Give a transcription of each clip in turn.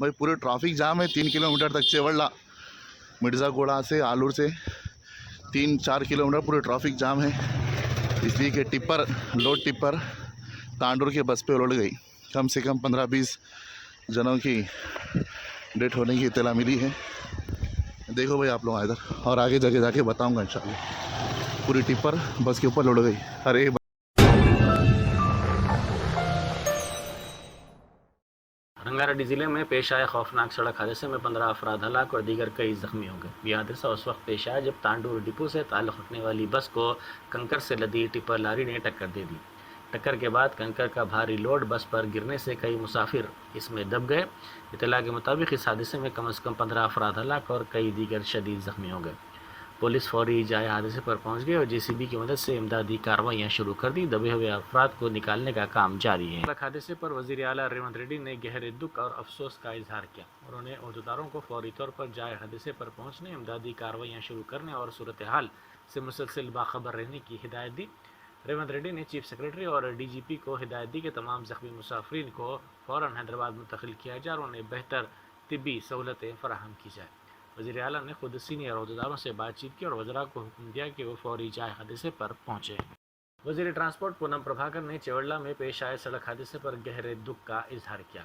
भाई पूरे traffic jam है 3 किलोमीटर तक चेवड़ला मिर्ज़ागोड़ा से आलूर से 3-4 किलोमीटर पूरे ट्रैफिक जाम है, इसलिए कि टिप्पर लोड टिप्पर तांडूर के बस पे उलट गई। कम से कम 15-20 जनों की डेथ होने की इत्तला मिली है। देखो भाई आप लोग इधर, और आगे जगह जाके बताऊंगा इंशाल्लाह। पूरी टिप्पर बस के ऊपर उड़ गई। अरे रंगारेड्डी ज़िले में पेश आए खौफनाक सड़क हादसे में 15 अफराद हलाक और दीगर कई जख्मी हो गए। यह हादसा उस वक्त पेश आया जब तांडूर डिपो से ताल्लुक़ रखने वाली बस को कंकर से लदी टिप्पर लारी ने टक्कर दे दी। टक्कर के बाद कंकर का भारी लोड बस पर गिरने से कई मुसाफिर इसमें दब गए। इत्तला के मुताबिक इस हादसे में कम से कम 15 अफराद हलाक और कई दीगर शदीद जख्मी हो गए। पुलिस फौरी जाए हादसे पर पहुंच गई और JCB की मदद से इमदादी कार्रवाइयाँ शुरू कर दी। दबे हुए अफराद को निकालने का काम जारी है। हादसे पर वज़ीर आला रेवंत रेड्डी ने गहरे दुख और अफसोस का इजहार किया। उन्होंने अहदेदारों को फौरी तौर पर जाए हादसे पर पहुंचने, इमदादी कार्रवाइयाँ शुरू करने और सूरत हाल से मुसलसल बाखबर रहने की हिदायत दी। रेवंत रेड्डी ने चीफ सेक्रेटरी और DGP को हिदायत दी कि तमाम जख्मी मुसाफरीन को फ़ौरन हैदराबाद मुंतकिल किया जाए और उन्हें बेहतर तिब्बी सहूलतें फराहम की जाए। वज़ीर आला ने खुद सीनियर अहदेदारों से बातचीत की और वज़रा को हुक्म दिया कि वो फौरी जाए हादसे पर पहुँचे। वज़ीर ट्रांसपोर्ट पूनम प्रभाकर ने चेवड़ला में पेश आए सड़क हादसे पर गहरे दुख का इजहार किया।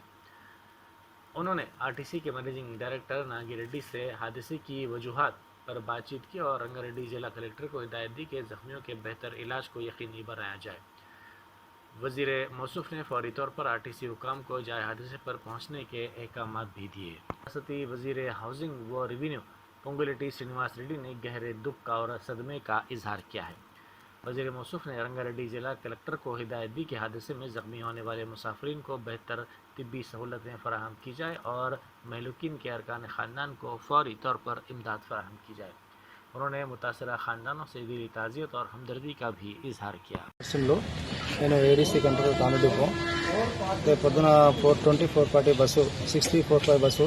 उन्होंने RTC के मैनेजिंग डायरेक्टर नागी रेड्डी से हादसे की वजूहात पर बातचीत की और रंगारेड्डी जिला कलेक्टर को हिदायत दी कि जख्मियों के बेहतर इलाज को यकीनी बनाया जाए। वज़ीर मौसूफ ने फौरी तौर पर RTC हुकाम को जाए हादसे पर पहुंचने के अहकामात भी दिए। रियासती वज़ीर हाउसिंग व रेवेन्यू पोंगुलेटी श्रीनिवास रेड्डी ने गहरे दुख का और सदमे का इजहार किया है। वज़ीर मौसूफ ने रंगारेड्डी जिला कलेक्टर को हिदायत दी कि हादसे में ज़ख्मी होने वाले मुसाफरीन को बेहतर तिब्बी सहूलतें फराहम की जाए और महलूकीन के अरकान ख़ानदान को फौरी तौर पर इमदाद फराहम की जाए। उन्होंने मुतासरा ख़ानदानों से दिली ताज़ियत और हमदर्दी का भी इजहार किया। నేను ADC కంట్రోల్ తాండూరు డిపో రేపు పొద్దున 4:20 4:40 బస్సు 6345 బస్సు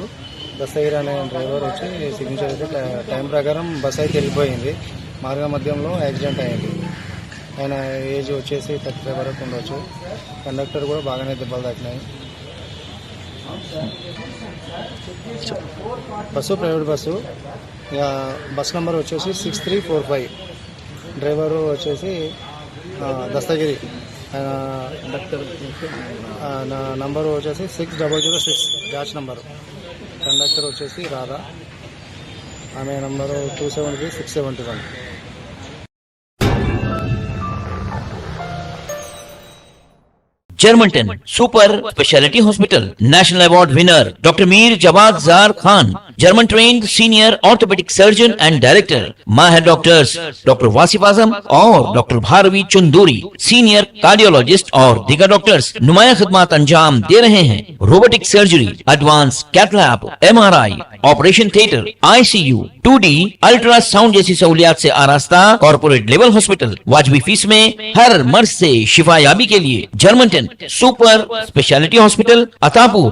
దస్తగిరి అనే డ్రైవర్ వచ్చి సిగ్నేచర్ అయితే టైం ప్రకారం బస్సు అయితే వెళ్ళిపోయింది. మార్గ మధ్యంలో యాక్సిడెంట్ అయింది. ఆయన ఏజ్ వచ్చేసి 35 వరకు ఉండొచ్చు. కండక్టర్ కూడా బాగానే దెబ్బలు తాకినాయి. Bus private bus, bus number వచ్చేసి 6345, డ్రైవరు వచ్చేసి దస్తగిరి, నంబరు వచ్చేసి 6006 బ్యాచ్ నంబరు. కండక్టర్ వచ్చేసి రాధా, ఆమె number 273671. Germanten super speciality hospital national award winner doctor Mir Jawad Zar Khan, German trained senior orthopaedic surgeon and director, माहिर डॉक्टर्स डॉक्टर वासिफ आजम और doctor Bharavi Chunduri, senior cardiologist और दीगर डॉक्टर्स नुमाया खिदमत अंजाम दे रहे हैं। Robotic surgery, advance cath lab, MRI, operation theatre, ICU, 2D ultrasound जैसी सहूलियात से आरास्ता कॉर्पोरेट लेवल हॉस्पिटल। वाजबी फीस में हर मर्ज से शिफायाबी के लिए Germanton super speciality hospital, Attapur.